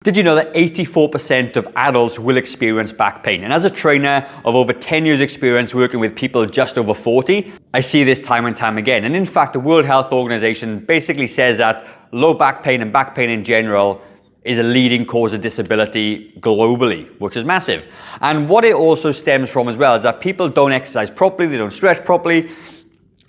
Did you know that 84% of adults will experience back pain? And as a trainer of over 10 years experience working with people just over 40, I see this time and time again. And in fact, the World Health Organization basically says that low back pain and back pain in general is a leading cause of disability globally, which is massive. And what it also stems from as well is that people don't exercise properly, they don't stretch properly.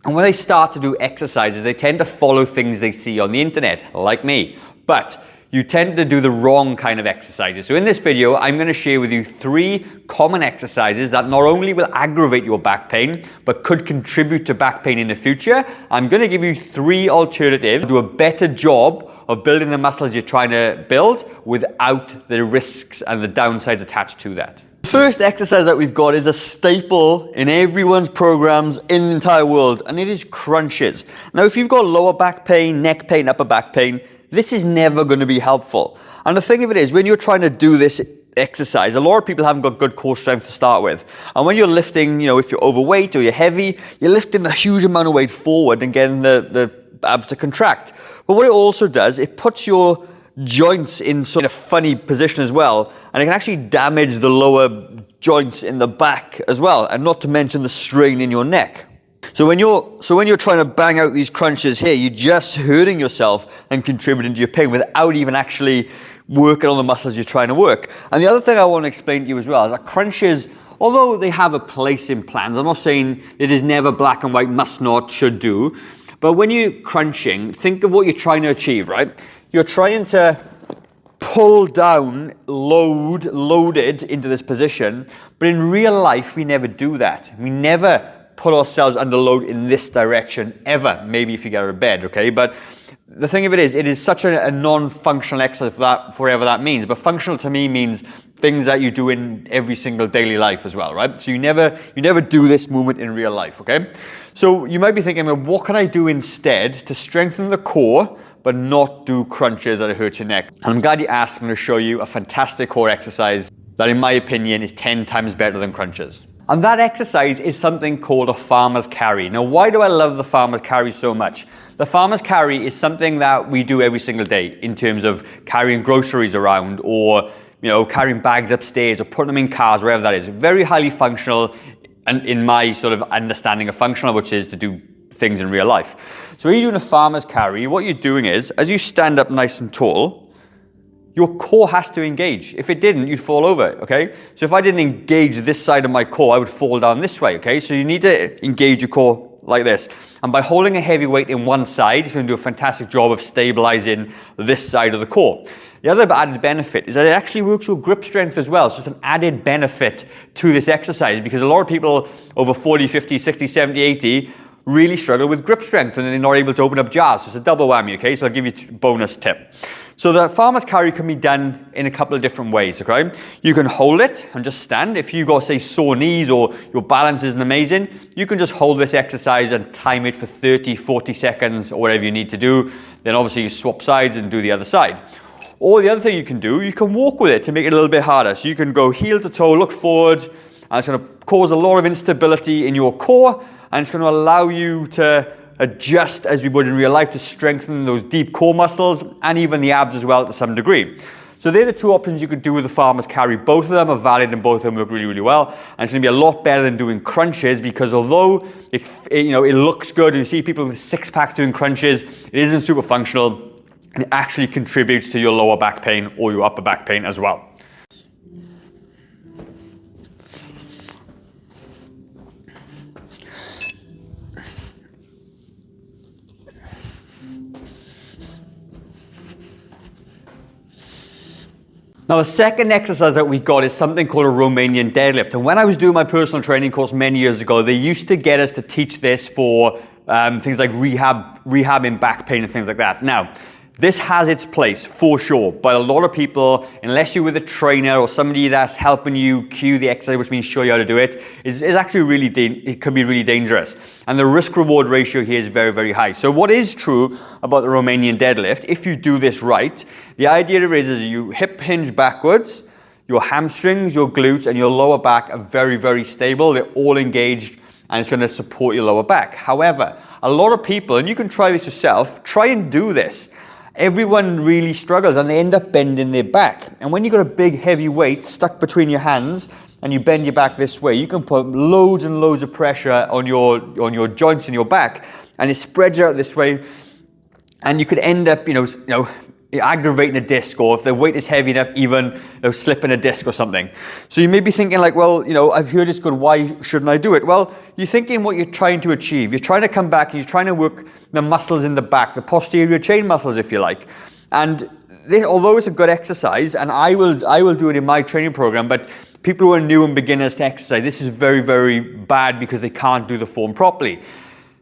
And when they start to do exercises, they tend to follow things they see on the internet, like me. But you tend to do the wrong kind of exercises. So in this video, I'm going to share with you 3 common exercises that not only will aggravate your back pain, but could contribute to back pain in the future. I'm going to give you 3 alternatives to do a better job of building the muscles you're trying to build without the risks and the downsides attached to that. The first exercise that we've got is a staple in everyone's programs in the entire world, and it is crunches. Now, if you've got lower back pain, neck pain, upper back pain, this is never going to be helpful. And the thing of it is, when you're trying to do this exercise, a lot of people haven't got good core strength to start with. And when you're lifting, if you're overweight or you're heavy, you're lifting a huge amount of weight forward and getting the abs to contract. But what it also does, it puts your joints in a funny position as well, and it can actually damage the lower joints in the back as well, and not to mention the strain in your neck. So when you're trying to bang out these crunches here, you're just hurting yourself and contributing to your pain without even actually working on the muscles you're trying to work. And the other thing I want to explain to you as well is that crunches, although they have a place in plans, I'm not saying it is never black and white, must not, should do. But when you're crunching, think of what you're trying to achieve, right? You're trying to pull down loaded into this position, but in real life, we never do that. We never put ourselves under load in this direction ever, maybe if you get out of bed, okay? But the thing of it is such a non-functional exercise for whatever that means. But functional to me means things that you do in every single daily life as well, right? So you never do this movement in real life, okay? So you might be thinking, well, what can I do instead to strengthen the core but not do crunches that hurt your neck? And I'm glad you asked. I'm going to show you a fantastic core exercise that in my opinion is 10 times better than crunches. And that exercise is something called a farmer's carry. Now, why do I love the farmer's carry so much? The farmer's carry is something that we do every single day in terms of carrying groceries around or, carrying bags upstairs or putting them in cars, wherever that is. Very highly functional, and in my sort of understanding of functional, which is to do things in real life. So when you're doing a farmer's carry, what you're doing is, as you stand up nice and tall, your core has to engage. If it didn't, you'd fall over, okay? So if I didn't engage this side of my core, I would fall down this way, okay? So you need to engage your core like this. And by holding a heavy weight in one side, it's going to do a fantastic job of stabilizing this side of the core. The other added benefit is that it actually works your grip strength as well. So it's an added benefit to this exercise because a lot of people over 40, 50, 60, 70, 80 really struggle with grip strength and they're not able to open up jars. So it's a double whammy, okay? So I'll give you a bonus tip. So the farmer's carry can be done in a couple of different ways, okay? You can hold it and just stand. If you've got, say, sore knees or your balance isn't amazing, you can just hold this exercise and time it for 30, 40 seconds or whatever you need to do. Then obviously you swap sides and do the other side. Or the other thing you can do, you can walk with it to make it a little bit harder. So you can go heel to toe, look forward, and it's going to cause a lot of instability in your core, and it's going to allow you to adjust as we would in real life to strengthen those deep core muscles and even the abs as well to some degree. So they're the 2 options you could do with the farmer's carry. Both of them are valid and both of them work really, really well. And it's going to be a lot better than doing crunches because although it looks good and you see people with 6-packs doing crunches, it isn't super functional and it actually contributes to your lower back pain or your upper back pain as well. Now, the second exercise that we got is something called a Romanian deadlift. And when I was doing my personal training course many years ago, they used to get us to teach this for things like rehab in back pain and things like that. Now, this has its place for sure, but a lot of people, unless you're with a trainer or somebody that's helping you cue the exercise, which means show you how to do it, is actually it can be really dangerous. And the risk-reward ratio here is very, very high. So what is true about the Romanian deadlift, if you do this right, the idea is you hip hinge backwards, your hamstrings, your glutes, and your lower back are very, very stable. They're all engaged, and it's going to support your lower back. However, a lot of people, and you can try this yourself, try and do this. everyone really struggles and they end up bending their back. And when you've got a big heavy weight stuck between your hands and you bend your back this way, you can put loads and loads of pressure on your joints in your back, and it spreads out this way, and you could end up, aggravating a disc, or if the weight is heavy enough, even slipping a disc or something. So you may be thinking like, well, I've heard it's good, why shouldn't I do it? Well, you're thinking what you're trying to achieve. You're trying to come back and you're trying to work the muscles in the back, the posterior chain muscles, if you like. And this, although it's a good exercise, and I will do it in my training program, but people who are new and beginners to exercise, this is very, very bad because they can't do the form properly.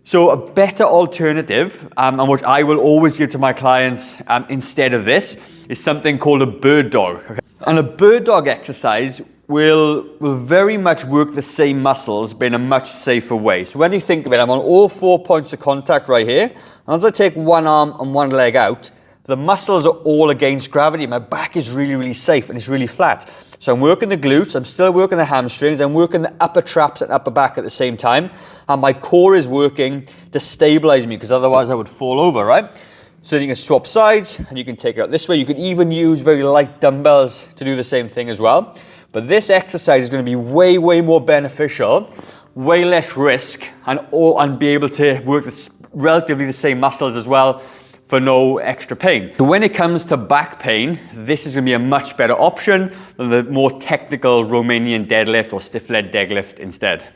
So a better alternative, and which I will always give to my clients instead of this, is something called a bird dog. Okay? And a bird dog exercise will very much work the same muscles, but in a much safer way. So when you think of it, I'm on all 4 points of contact right here. And as I take one arm and one leg out, the muscles are all against gravity. My back is really, really safe and it's really flat. So I'm working the glutes, I'm still working the hamstrings, I'm working the upper traps and upper back at the same time. And my core is working to stabilize me, because otherwise I would fall over, right? So you can swap sides and you can take it out this way. You can even use very light dumbbells to do the same thing as well. But this exercise is going to be way, way more beneficial, way less risk, and be able to work relatively the same muscles as well for no extra pain. So when it comes to back pain, this is going to be a much better option than the more technical Romanian deadlift or stiff leg deadlift instead.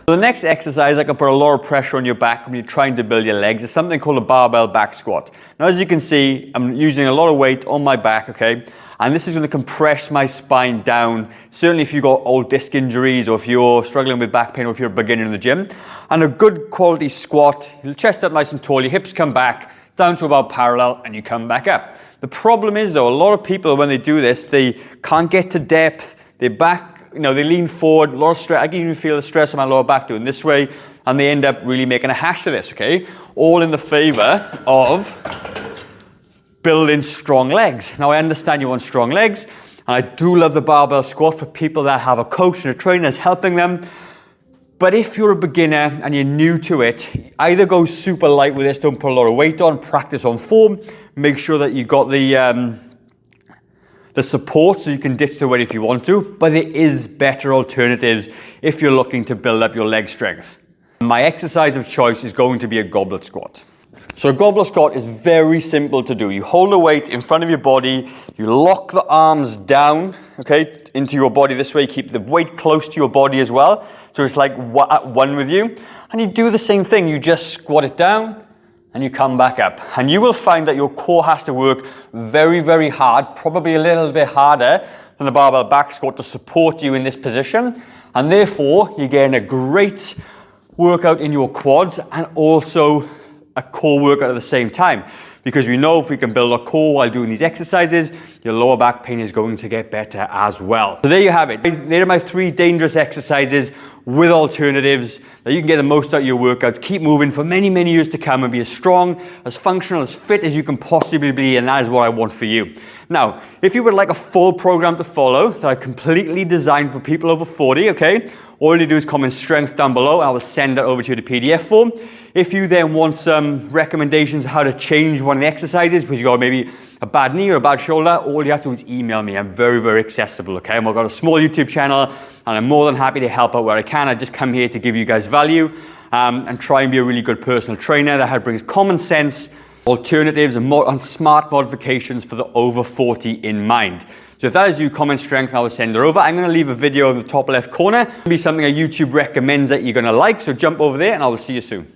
So the next exercise that can put a lot of pressure on your back when you're trying to build your legs is something called a barbell back squat. Now, as you can see, I'm using a lot of weight on my back, okay? And this is going to compress my spine down, certainly if you've got old disc injuries, or if you're struggling with back pain, or if you're a beginner in the gym. And a good quality squat, your chest up nice and tall, your hips come back down to about parallel, and you come back up. The problem is though, a lot of people, when they do this, they can't get to depth, their back, they lean forward, a lot of stress. I can even feel the stress on my lower back doing this way, and they end up really making a hash of this, okay? All in the favor of building strong legs. Now, I understand you want strong legs, and I do love the barbell squat for people that have a coach and a trainer that's helping them. But if you're a beginner and you're new to it, either go super light with this, don't put a lot of weight on, practice on form, make sure that you got the support so you can ditch the weight if you want to, but there is better alternatives if you're looking to build up your leg strength. My exercise of choice is going to be a goblet squat. So a goblet squat is very simple to do. You hold the weight in front of your body, you lock the arms down, okay, into your body this way, keep the weight close to your body as well, so it's like at one with you, and you do the same thing, you just squat it down, and you come back up. And you will find that your core has to work very, very hard, probably a little bit harder than the barbell back squat to support you in this position. And therefore, you're getting a great workout in your quads and also a core workout at the same time. Because we know if we can build a core while doing these exercises, your lower back pain is going to get better as well. So there you have it. There are my 3 dangerous exercises with alternatives that you can get the most out of your workouts. Keep moving for many, many years to come and be as strong, as functional, as fit as you can possibly be, and that is what I want for you. Now, if you would like a full program to follow that I completely designed for people over 40, okay, all you do is comment strength down below. I will send that over to you in the PDF form. If you then want some recommendations how to change one of the exercises, because you got maybe a bad knee or a bad shoulder, all you have to do is email me. I'm very, very accessible, okay? And I've got a small YouTube channel, and I'm more than happy to help out where I can. I just come here to give you guys value and try and be a really good personal trainer that brings common sense, alternatives, and smart modifications for the over 40 in mind. So if that is you, comment strength, I will send it over. I'm going to leave a video in the top left corner. It'll be something that YouTube recommends that you're going to like, so jump over there and I will see you soon.